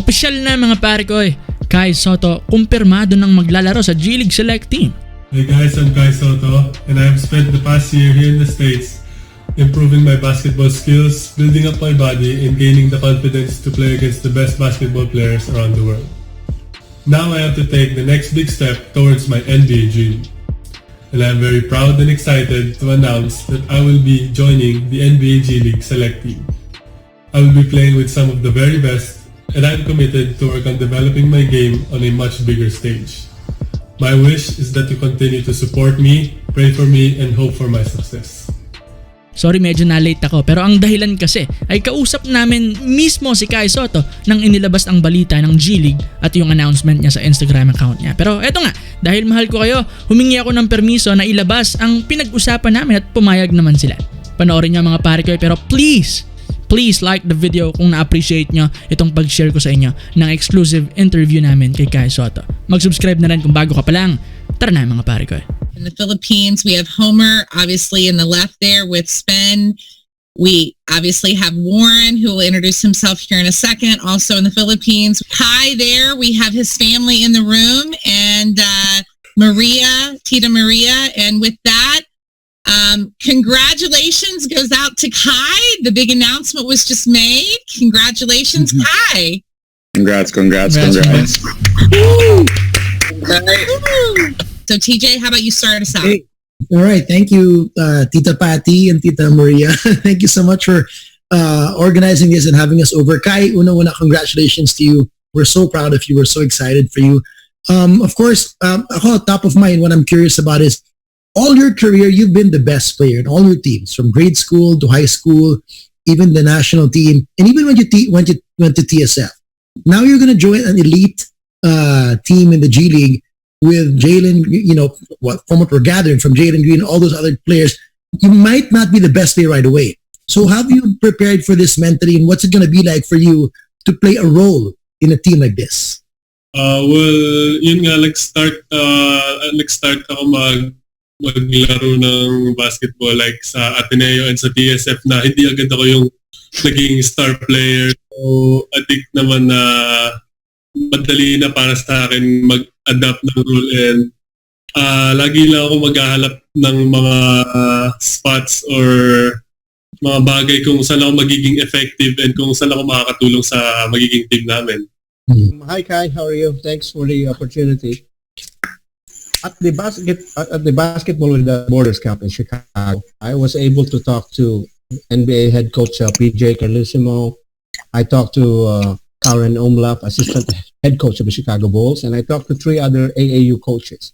Opisyal na mga pare ko Kai Sotto kumpirmado ng maglalaro sa GLeague Select Team. Hey guys, I'm Kai Sotto and I have spent the past year here in the States improving my basketball skills, building up my body and gaining the confidence to play against the best basketball players around the world. Now I have to take the next big step towards my NBA dream. And I'm very proud and excited to announce that I will be joining the NBA GLeague Select Team. I will be playing with some of the very best and I'm committed to work on developing my game on a much bigger stage. My wish is that you continue to support me, pray for me, and hope for my success. Sorry, medyo na-late ako pero ang dahilan kasi ay kausap namin mismo si Kai Sotto nang inilabas ang balita ng GLeague at yung announcement niya sa Instagram account niya. Pero eto nga, dahil mahal ko kayo, humingi ako ng permiso na ilabas ang pinag-usapan namin at pumayag naman sila. Panoorin niyo mga pare ko pero please like the video kung na-appreciate nyo itong pag-share ko sa inyo ng exclusive interview namin kay Kai Sotto. Mag-subscribe na rin kung bago ka pa lang. Tara na mga pare ko. In the Philippines, we have Homer, obviously in the left there with Spen. We obviously have Warren, who will introduce himself here in a second, also in the Philippines. Kai there, we have his family in the room, and Maria, Tita Maria. And with that, congratulations goes out to Kai. The big announcement was just made. Congratulations, Kai. Congrats. Woo! So TJ, how about you start us out? Hey. All right. Thank you, Tita Patty and Tita Maria. Thank you so much for organizing this and having us over. Kai, una, congratulations to you. We're so proud of you. We're so excited for you. Of course, ako, top of mind, what I'm curious about is all your career, you've been the best player in all your teams, from grade school to high school, even the national team, and even when you went to TSF. Now you're going to join an elite team in the G League with Jalen, from what we're gathering from Jalen Green, all those other players. You might not be the best player right away. So have you prepared for this mentally, and what's it going to be like for you to play a role in a team like this? Yun nga, nag-start ako maglaro ng basketball like sa Ateneo and sa TSF na hindi agad ako yung naging star player. So, addict naman na madali na para sa akin mag-adapt ng role and lagi lang ako maghahanap ng mga spots or mga bagay kung saan ako magiging effective and kung saan ako makakatulong sa magiging team namin. Hi Kai, how are you? Thanks for the opportunity. At the Basketball with the Borders Camp in Chicago, I was able to talk to NBA head coach PJ Carlissimo. I talked to Karen Omlaf, assistant head coach of the Chicago Bulls, and I talked to 3 other AAU coaches.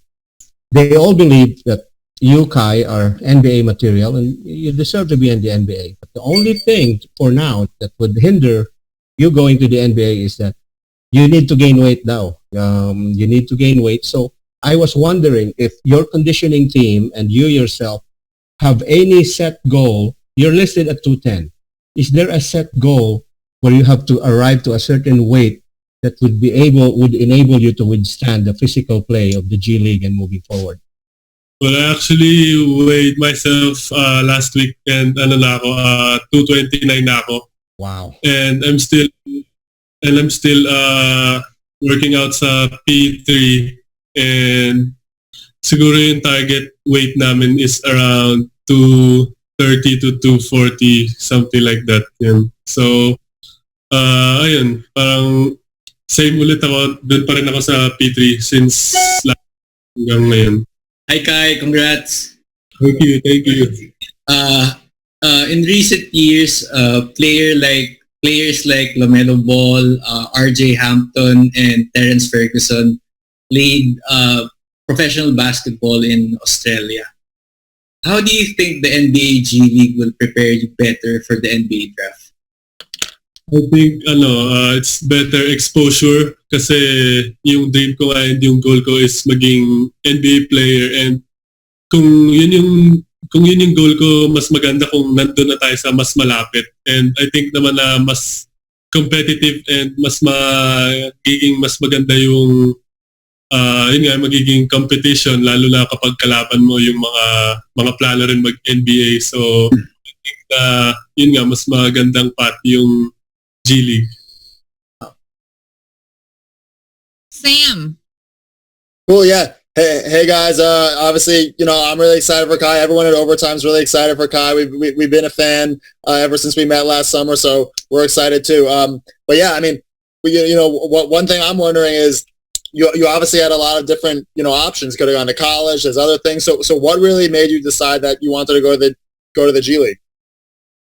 They all believe that you, Kai, are NBA material and you deserve to be in the NBA. But the only thing for now that would hinder you going to the NBA is that you need to gain weight now. You need to gain weight. So I was wondering if your conditioning team and you yourself have any set goal. You're listed at 210. Is there a set goal where you have to arrive to a certain weight that would enable you to withstand the physical play of the G League and moving forward? Well, I actually weighed myself last week and 229 na ako. Wow. And I'm still working out sa P3 and siguro yung target weight namin is around 230 to 240, something like that. Yan. So, ayun, parang same ulit ako, doon pa rin ako sa P3 since hanggang ngayon. Hi Kai, congrats. Thank you. In recent years, players like LaMelo Ball, RJ Hampton, and Terrence Ferguson played professional basketball in Australia. How do you think the NBA G League will prepare you better for the NBA draft? I think it's better exposure kasi yung dream ko and yung goal ko is maging NBA player, and kung yun yung goal ko, mas maganda kung nandun na tayo sa mas malapit. And I think naman na mas competitive and mas maganda yung magiging competition, lalo na kapag kalaban mo yung mga plano rin mag-NBA. So I think na mas magandang path yung G League. Sam. Cool, yeah. Hey guys. Obviously, I'm really excited for Kai. Everyone at Overtime is really excited for Kai. We've been a fan ever since we met last summer, so we're excited too. But yeah, I mean, one thing I'm wondering is you obviously had a lot of different options. Could have gone to college. There's other things. So what really made you decide that you wanted to go to the G League?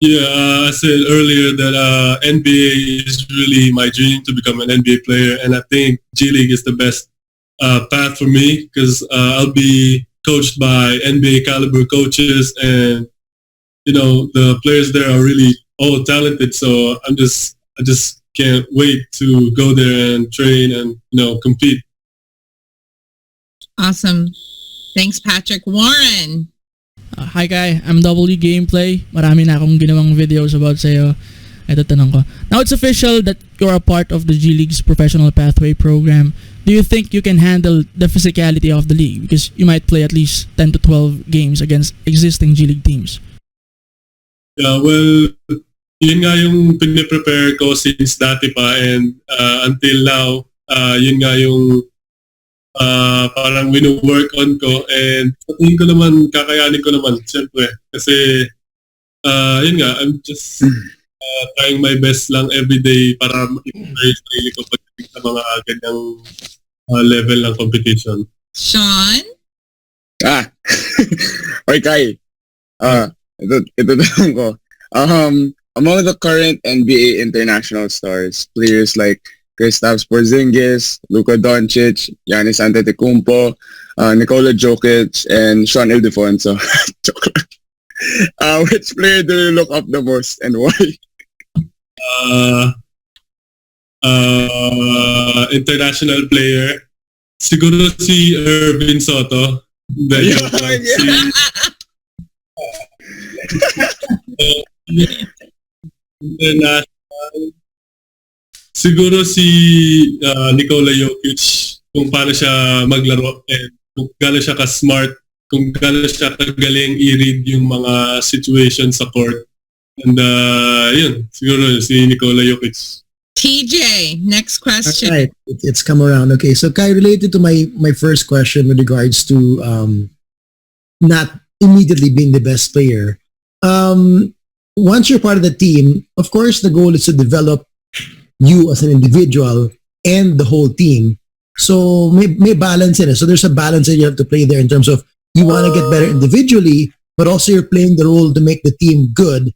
Yeah, I said earlier that NBA is really my dream to become an NBA player, and I think G League is the best path for me because I'll be coached by NBA caliber coaches, and the players there are really all talented. So I just can't wait to go there and train and compete. Awesome. Thanks, Patrick. Warren. Hi Kai, I'm W Gameplay. Marami na akong ginawang videos about sa'yo. Ito tanong ko. Now it's official that you're a part of the G League's professional pathway program. Do you think you can handle the physicality of the league? Because you might play at least 10 to 12 games against existing G League teams. Yeah, well, yun nga yung piniprepare ko since dati pa, and until now, yun nga yung parang wino-work on ko, and sa tingin ko naman, kakayanin ko naman, siyempre. Kasi, yun nga, I'm just trying my best lang everyday para ma-prepare yung sarili ko pagdating sa mga ganyang level ng competition. Sean? Okay. Ito tanong ko. Among the current NBA international stars, players like Kristaps Porzingis, Luka Doncic, Giannis Antetokounmpo, Nikola Jokic, and Sean Ildefonso. Which player do you look up the most and why? International player. Siguro si Irvin Sotto. International. Siguro si Nikola Jokic, kung paano siya maglaro and kung gaano siya ka-smart, kung gaano siya kagaling i-read yung mga situation sa court. And yun, siguro si Nikola Jokic. TJ, next question. All right, it's come around. Okay, so Kai, related to my first question with regards to not immediately being the best player. Once you're part of the team, of course, the goal is to develop you as an individual and the whole team. So may balance in it. So there's a balance that you have to play there in terms of you want to get better individually, but also you're playing the role to make the team good.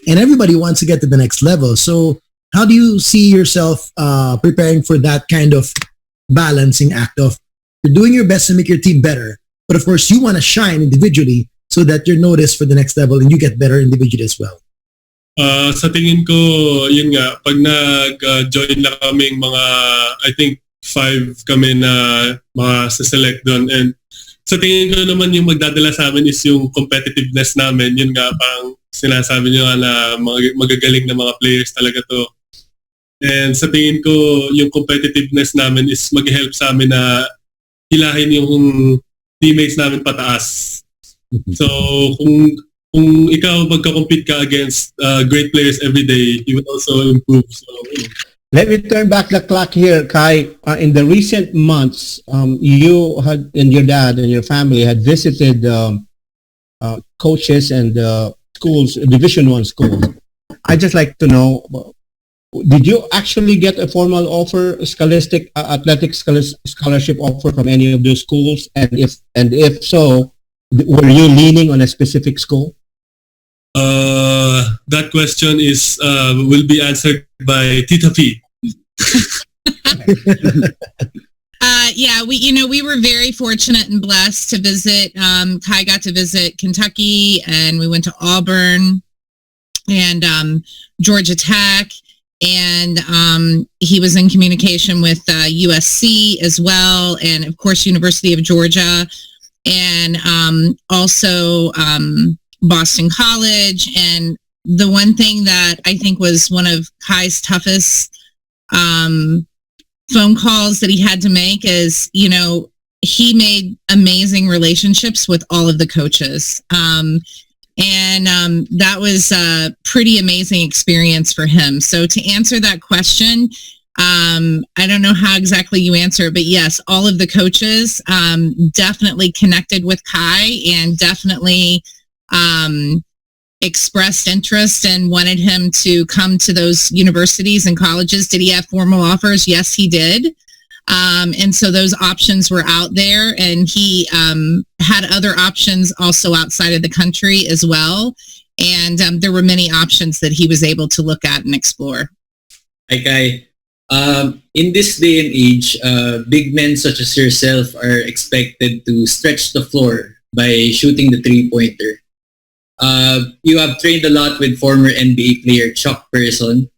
And everybody wants to get to the next level. So how do you see yourself preparing for that kind of balancing act of you're doing your best to make your team better, but of course you want to shine individually so that you're noticed for the next level and you get better individually as well? Sa tingin ko, yun nga, pag nag-join na kaming mga, I think 5 kami na select doon. And sa tingin ko naman yung magdadala sa amin is yung competitiveness namin. Yun nga, pang sinasabi nyo nga na magagaling na mga players talaga to. And sa tingin ko, yung competitiveness namin is mag-help sa amin na hilahin yung teammates namin pataas. So, kung ikaw magka-compete ka against great players every day, you will also improve. So, let me turn back the clock here, Kai. In the recent months, you had and your dad and your family had visited coaches and schools, Division I schools. I just like to know, did you actually get a formal offer, scholastic athletic scholarship offer from any of those schools? And if so, were you leaning on a specific school? That question is will be answered by Tita P. Yeah, we were very fortunate and blessed to visit. Kai got to visit Kentucky, and we went to Auburn and Georgia Tech, and he was in communication with USC as well, and of course University of Georgia, and also Boston College. And the one thing that I think was one of Kai's toughest phone calls that he had to make is, he made amazing relationships with all of the coaches. And that was a pretty amazing experience for him. So to answer that question, I don't know how exactly you answer, but yes, all of the coaches definitely connected with Kai and definitely expressed interest and wanted him to come to those universities and colleges. Did he have formal offers? Yes, he did. And so those options were out there, and he had other options also outside of the country as well. And there were many options that he was able to look at and explore. Hi, Kai. In this day and age, big men such as yourself are expected to stretch the floor by shooting the three-pointer. You have trained a lot with former NBA player Chuck Person.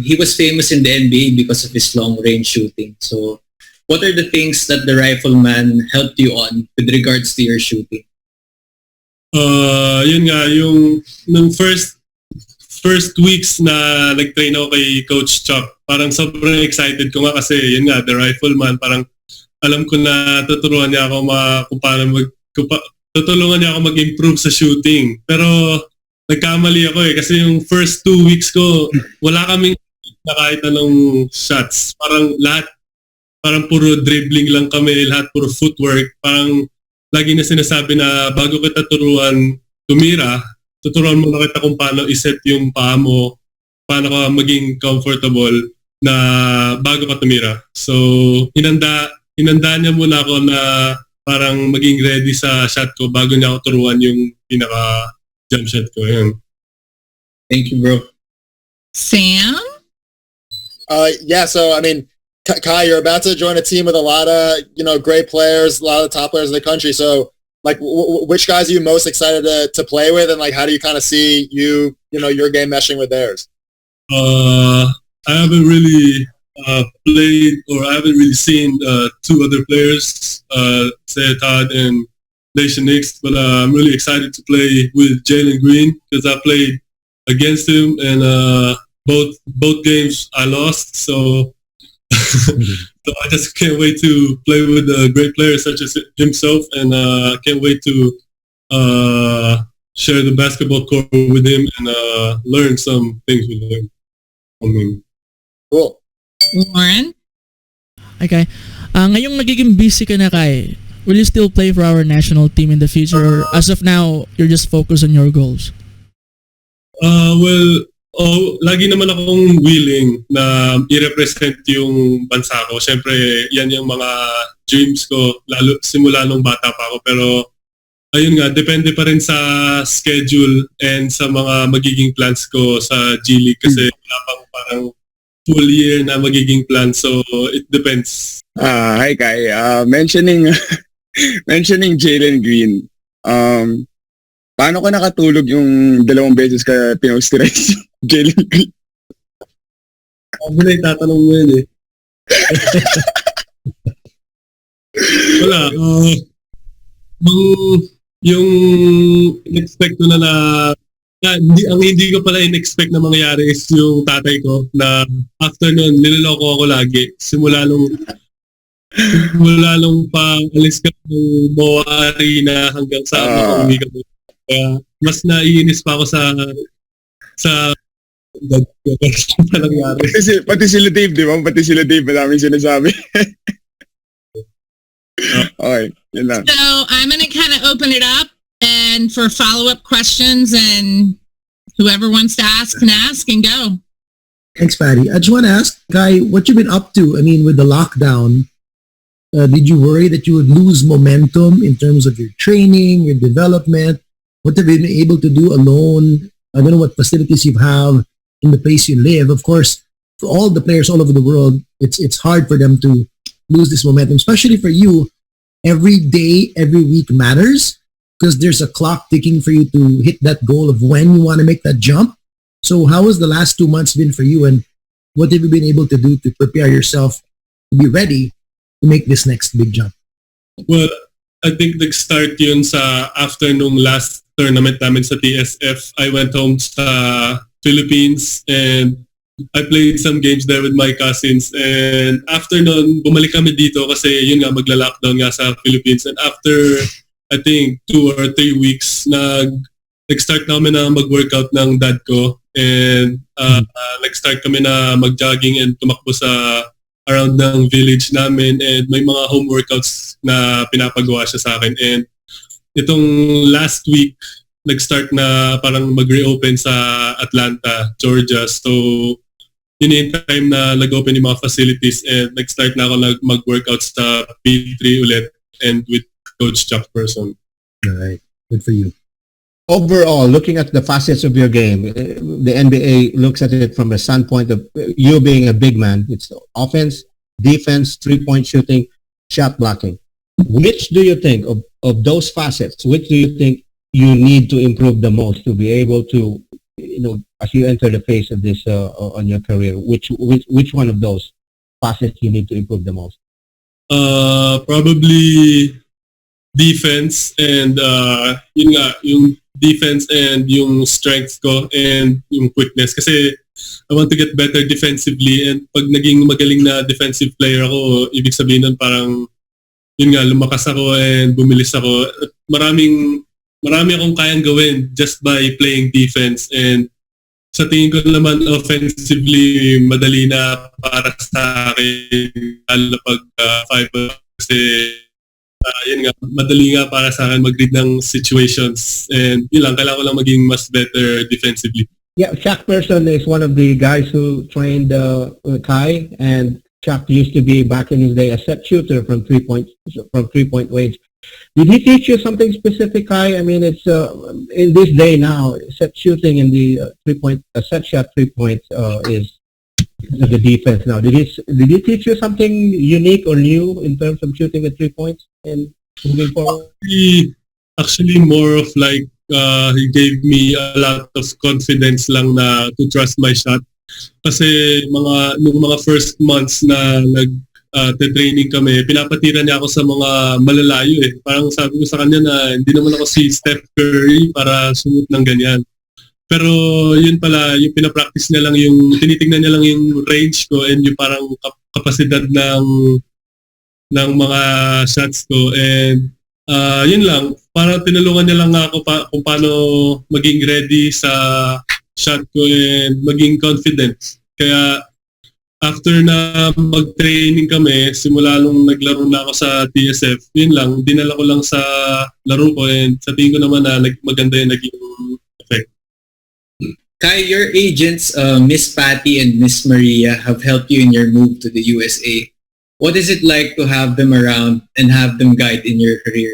He was famous in the NBA because of his long-range shooting. So, what are the things that the rifleman helped you on with regards to your shooting? Yun nga, yung nung first weeks na nag-train ako kay Coach Chuck, parang sobrang excited ko nga kasi yun nga, the rifleman, parang alam ko na tuturuan niya ako tutulungan niya ako mag-improve sa shooting. Pero nagkamali ako kasi yung first 2 weeks ko, wala kaming na kahit anong shots. Parang puro dribbling lang kami, lahat puro footwork. Parang lagi na sinasabi na bago kita turuan tuturuan mo na kita kung paano iset yung paa mo, paano ka maging comfortable na bago ka tumira. So, hinanda niya muna ako na parang maging ready sa shot ko bago niya ako turuan yung pinaka jump shot ko. Yun. Thank you, bro. Sam? Yeah, so I mean, Kai, you're about to join a team with a lot of, great players, a lot of top players in the country. So, like, which guys are you most excited to play with, and like, how do you kind of see your game meshing with theirs? I haven't really played, or I haven't really seen two other players, Todd and Nation Nix, but I'm really excited to play with Jalen Green because I played against him, and both games I lost. So I just can't wait to play with great players such as himself, and can't wait to share the basketball court with him and learn some things with him. Cool. Warren? Okay. Ngayong nagiging busy ka na, Kai, will you still play for our national team in the future, or as of now, you're just focused on your goals? Lagi naman akong willing na i-represent yung bansa ko. Siyempre, yan yung mga dreams ko, simula nung bata pa ako. Pero, ayun nga, depende pa rin sa schedule and sa mga magiging plans ko sa GLeague kasi wala pang parang full year na magiging plan. So, it depends. Hi, Kai. Mentioning Jalen Green, paano ka nakatulog yung 2 beses ka pinostress Jalen Green? Ako na itatanong mo yun eh. Wala. Yung in-expect ko na hindi ko pala in-expect na mangyayari is yung tatay ko na after nun, niloloko ako lagi. Simula nung pa-alis ka ng Boa Arena hanggang sa makauwi ka. Kaya mas naiinis pa ako sa nangyari. Pati sila Dave, di ba? Pati sila Dave, maraming sinasabi. Okay, yun lang. So I'm going to kind of open it up and for follow-up questions, and whoever wants to ask can ask and go. Thanks, Patty. I just want to ask, Kai, what you've been up to? I mean, with the lockdown, did you worry that you would lose momentum in terms of your training, your development? What have you been able to do alone? I don't know what facilities you have in the place you live. Of course, for all the players all over the world, it's hard for them to lose this momentum, especially for you. Every day, every week matters because there's a clock ticking for you to hit that goal of when you want to make that jump. So how has the last 2 months been for you, and what have you been able to do to prepare yourself to be ready to make this next big jump? Well, I think nag-start yun sa after nung last tournament namin sa TSF. I went home sa Philippines and I played some games there with my cousins. And after nun, bumalik kami dito kasi yun nga, magla-lockdown nga sa Philippines. And after, I think, 2 or 3 weeks, nag-start namin na mag-workout ng dad ko. And nag-start kami na mag-jogging and tumakbo sa around ng village namin, and may mga home workouts na pinapagawa siya sa akin. And itong last week, nag-start na parang mag-reopen sa Atlanta, Georgia. So, yun yung time na nag-open yung mga facilities, and nag-start na ako mag-workout sa P3 ulit and with Coach Chuck Person. All right. Good for you. Overall, looking at the facets of your game, the NBA looks at it from a standpoint of you being a big man. It's offense, defense, three-point shooting, shot blocking. Which do you think of those facets, which do you think you need to improve the most to be able to, as you enter the phase of this on your career, which one of those facets you need to improve the most? Probably defense, and yung defense and yung strength ko and yung quickness, kasi I want to get better defensively, and pag naging magaling na defensive player ako, ibig sabihin nun parang lumakas ako and bumilis ako. Marami akong kayang gawin just by playing defense, and sa tingin ko naman offensively madali na para sa akin, lalo pag 5 kasi madali nga para sa akin mag-read ng situations, and kailangan ko lang maging mas better defensively. Yeah, Shaq Person is one of the guys who trained Kai, and Shaq used to be back in his day a set shooter from three-point range. Did he teach you something specific, Kai? I mean, it's in this day now, set shooting in the set shot 3-point is the defense now. Did he teach you something unique or new in terms of shooting at 3 points and moving forward? Actually, more of like he gave me a lot of confidence lang na to trust my shot. Kasi nung mga first months na nag-training kami, pinapatira niya ako sa mga malalayo eh. Parang sabi ko sa kanya na hindi naman ako si Steph Curry para sumut ng ganyan. Pero yun pala, yung pinapractice niya lang tinitingnan niya lang yung range ko and yung parang kapasidad ng mga shots ko. And yun lang, parang tinulungan niya lang ako kung paano maging ready sa shot ko and maging confident. Kaya after na mag-training kami, simula nung naglaro na ako sa TSF, yun lang, dinala ko lang sa laro ko, and sa tingin ko naman na maganda yung naging effect. Kai, your agents, Miss Patty and Miss Maria, have helped you in your move to the USA. What is it like to have them around and have them guide in your career?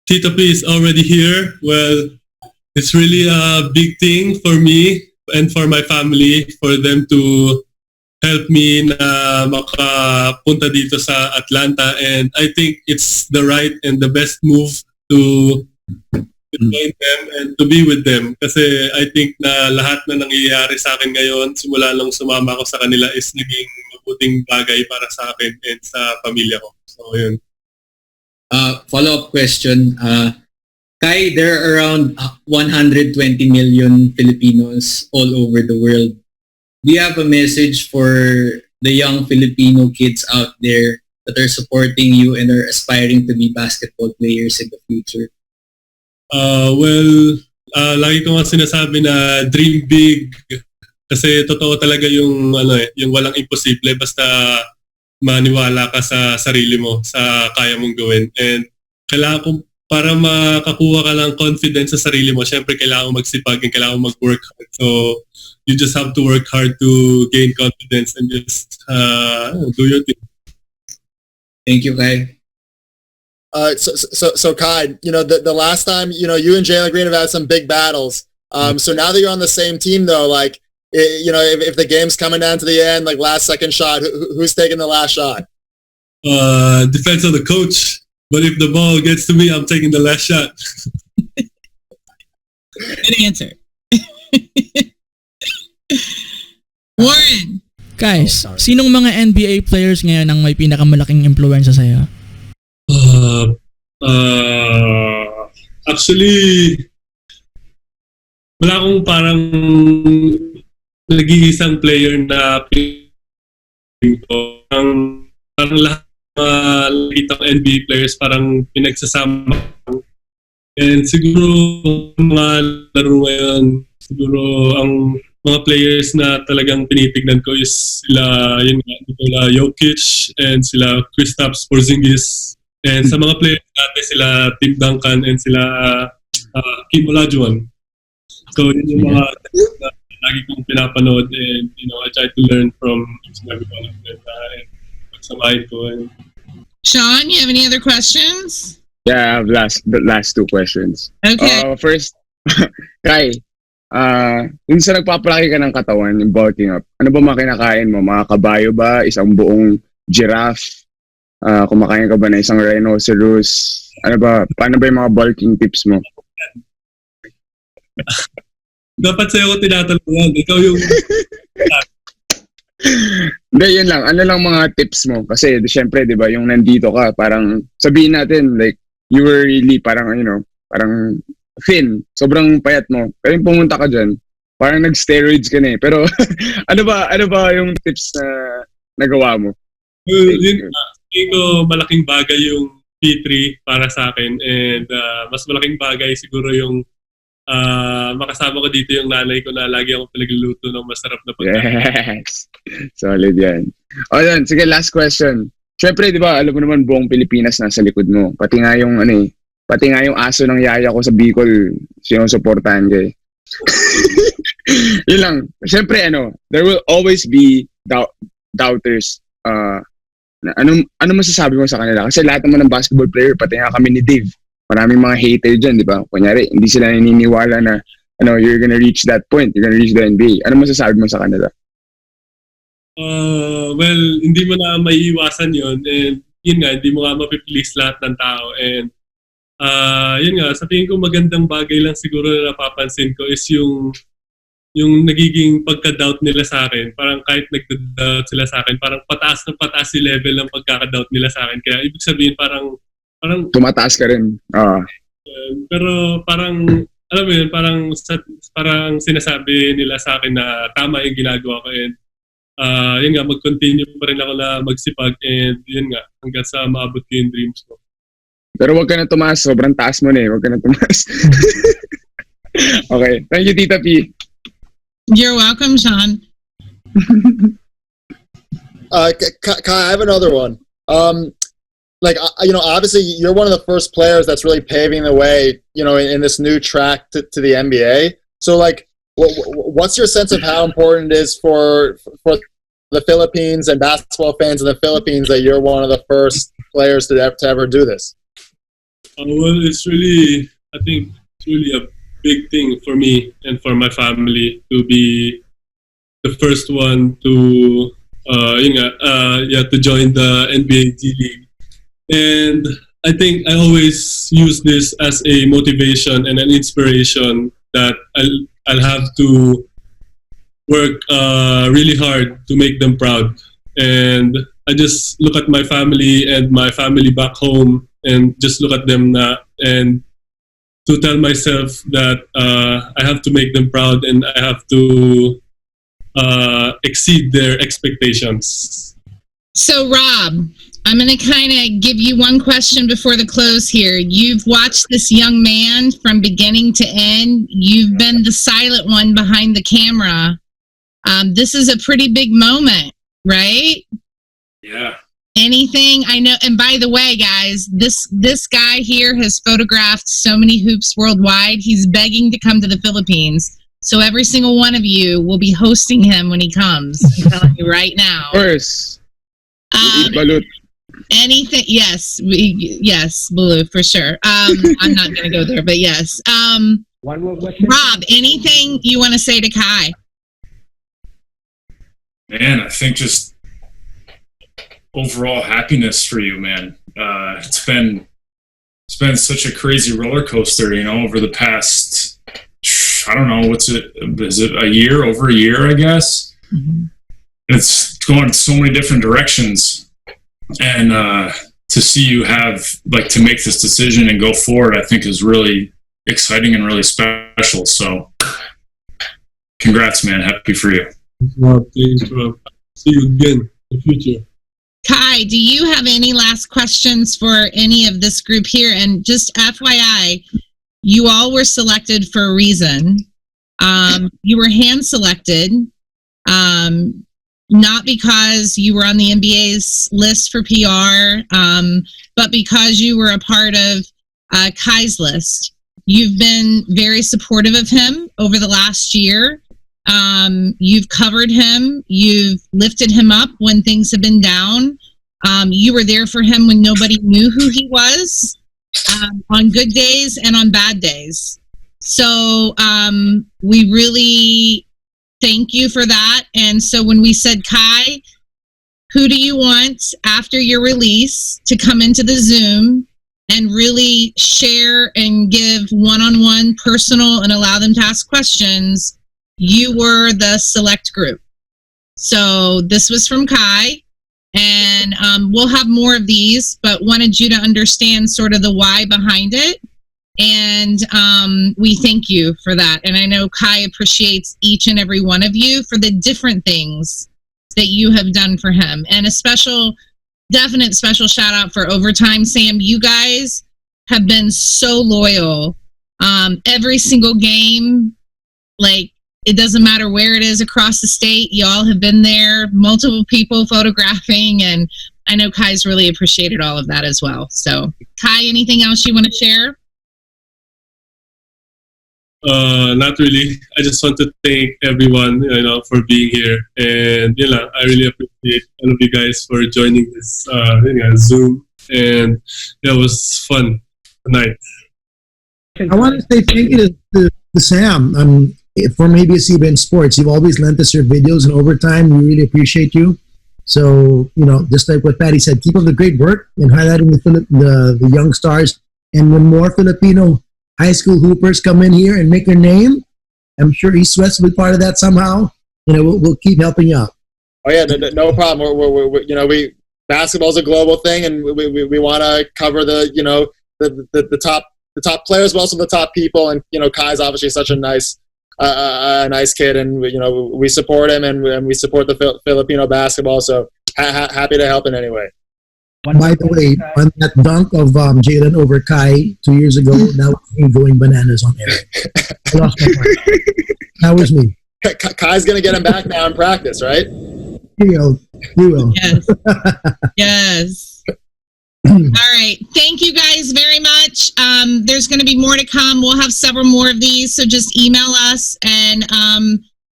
Tita P is already here. Well, it's really a big thing for me and for my family, for them to help me na makapunta dito sa Atlanta. And I think it's the right and the best move to join them and to be with them, kasi I think na lahat na nangyayari sa akin ngayon simula nung sumama ako sa kanila is naging mabuting bagay para sa akin and sa pamilya ko. So yun. Follow-up question. Kai, there are around 120 million Filipinos all over the world. Do you have a message for the young Filipino kids out there that are supporting you and are aspiring to be basketball players in the future? Lagi ko nga sinasabi na dream big, kasi totoo talaga yung walang imposible basta maniwala ka sa sarili mo, sa kaya mong gawin. And kailangan ko, para makakuha ka ng confidence sa sarili mo, syempre kailangan magsipag and kailangan mag-work hard. So you just have to work hard to gain confidence and just do your thing. Thank you, Kai. So Kai, the last time, you and Jalen Green have had some big battles. So now that you're on the same team though, like, if the game's coming down to the end, like last second shot, who's taking the last shot? Depends on the coach. But if the ball gets to me, I'm taking the last shot. Good answer. Warren. Guys, sinong mga NBA players ngayon ang may pinakamalaking impluwensya sa'yo? Actually, wala akong parang nag-iisang player na parang lahat nakita ko NBA players parang pinagsasama. And siguro mga laro ngayon, siguro ang mga players na talagang tinitignan ko is sila, yun nga, Nikola Jokic and sila Kristaps Porzingis. And sa mga players natin, sila Tim Duncan and sila Kim Olajuwon. So yun yung mga na lagi kong pinapanood and I try to learn from each and every one of them and pagsamahin ko. And Sean, you have any other questions? Yeah, I have the last two questions. Okay. First, Kai, kung sa nagpapalaki ka ng katawan, yung bulking up, ano ba mga kinakain mo? Mga kabayo ba? Isang buong giraffe? Kumakain ka ba na isang rhinoceros? Ano ba? Paano ba yung mga bulking tips mo? dapat sa'yo ko tinatanungan. Ikaw yung... Hindi, yun lang. Ano lang mga tips mo? Kasi, syempre, di ba, yung nandito ka, parang sabihin natin, like, you were really parang, parang thin. Sobrang payat mo. Pero yung pumunta ka dyan, parang nag-steroids ka na eh. Pero, ano ba yung tips na nagawa mo? Yun, tingin ko malaking bagay yung P3 para sa akin. And mas malaking bagay siguro yung makasama ko dito yung nanay ko na lagi akong pinagluluto ng masarap na pagkain. Yes! Solid yan. O yan, sige, last question. Siyempre, di ba, alam mo naman buong Pilipinas nasa likod mo. Pati nga yung aso ng yaya ko sa Bicol, sinusuportahan kayo. Yun lang. Siyempre, there will always be doubters. Ano masasabi mo sa kanila? Kasi lahat naman ng basketball player, pati nga kami ni Dave, maraming mga hater dyan, di ba? Kunyari, hindi sila naniniwala na you're gonna reach that point, you're gonna reach the NBA. Ano masasabi mo sa kanila? Well, hindi mo na maiiwasan yun. And yun nga, hindi mo nga mapiplease lahat ng tao. And yun nga, sa tingin ko magandang bagay lang siguro na napapansin ko is yung nagiging pagka-doubt nila sa akin. Parang kahit nagda-doubt sila sa akin, parang pataas yung level ng pagkaka-doubt nila sa akin. Kaya ibig sabihin parang tumataas ka rin. Pero parang, alam mo yun, parang sinasabi nila sa akin na tama yung ginagawa ko. And yun nga, mag-continue pa rin ako na magsipag. And yun nga, hanggang sa maabot ko yung dreams ko. Pero wag ka na tumaas. Sobrang taas mo na eh. Wag ka na tumaas. Okay. Thank you, Tita P. You're welcome, Sean. Kai, I have another one. Obviously you're one of the first players that's really paving the way, in this new track to the NBA. So what's your sense of how important it is for the Philippines and basketball fans in the Philippines that you're one of the first players to ever do this? Well, I think it's really a big thing for me and for my family to be the first one to join the NBA GLeague. And I think I always use this as a motivation and an inspiration that I'll have to work really hard to make them proud. And I just look at my family and my family back home and just look at them and to tell myself that I have to make them proud and I have to exceed their expectations. So, Rob, I'm going to kind of give you one question before the close here. You've watched this young man from beginning to end. You've been the silent one behind the camera. This is a pretty big moment, right? Yeah. Anything I know, and by the way, guys, this guy here has photographed so many hoops worldwide. He's begging to come to the Philippines. So every single one of you will be hosting him when he comes. I'm telling you right now. Of course. Balut. Anything? Yes, Blue for sure. I'm not gonna go there, but yes. One more question. Rob, anything you want to say to Kai? Man, I think just overall happiness for you, man. It's been such a crazy roller coaster, over the past, I don't know, is it a year, over a year, I guess? Mm-hmm. It's going in so many different directions. And to see you have, to make this decision and go forward, I think is really exciting and really special. So congrats, man. Happy for you. Thanks, Rob. See you again in the future. Kai, do you have any last questions for any of this group here? And just FYI, you all were selected for a reason. You were hand selected, not because you were on the NBA's list for PR, but because you were a part of Kai's list. You've been very supportive of him over the last year. You've covered him. You've lifted him up when things have been down. You were there for him when nobody knew who he was, on good days and on bad days. So we really thank you for that. And so when we said, Kai, who do you want after your release to come into the Zoom and really share and give one-on-one personal and allow them to ask questions, you were the select group. So this was from Kai, and we'll have more of these, but wanted you to understand sort of the why behind it. And we thank you for that. And I know Kai appreciates each and every one of you for the different things that you have done for him. And a definite special shout out for Overtime. Sam, you guys have been so loyal. Every single game, like, it doesn't matter where it is across the state, y'all have been there, multiple people photographing, and I know Kai's really appreciated all of that as well. So, Kai, anything else you want to share? Not really. I just want to thank everyone, for being here, and I really appreciate all of you guys for joining this Zoom, and it was fun tonight. I want to say thank you to Sam for maybe ABS-CBN Sports. You've always lent us your videos in Overtime. We really appreciate you. So, just like what Patty said, keep up the great work and highlighting the young stars. And when more Filipino high school hoopers come in here and make their name, I'm sure East West will be part of that somehow. We'll keep helping you out. Oh yeah, no problem. We basketball's a global thing, and we want to cover the top players, but also the top people. And Kai's obviously such a nice kid, and we support him, and we support the Filipino basketball. So happy to help in any way. By the way, on that dunk of Jalen over Kai 2 years ago, that was me going bananas on air. I lost my mind. That was me. Kai's going to get him back now in practice, right? He will. Yes. Yes. All right. Thank you guys very much. There's going to be more to come. We'll have several more of these, so just email us, and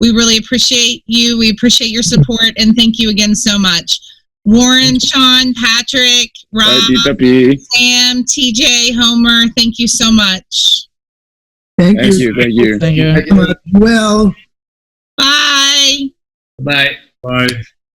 we really appreciate you. We appreciate your support, and thank you again so much. Warren, Sean, Patrick, Rob, Sam, TJ, Homer, thank you so much. Thank you. Thank you. Well. Bye. Bye. Bye.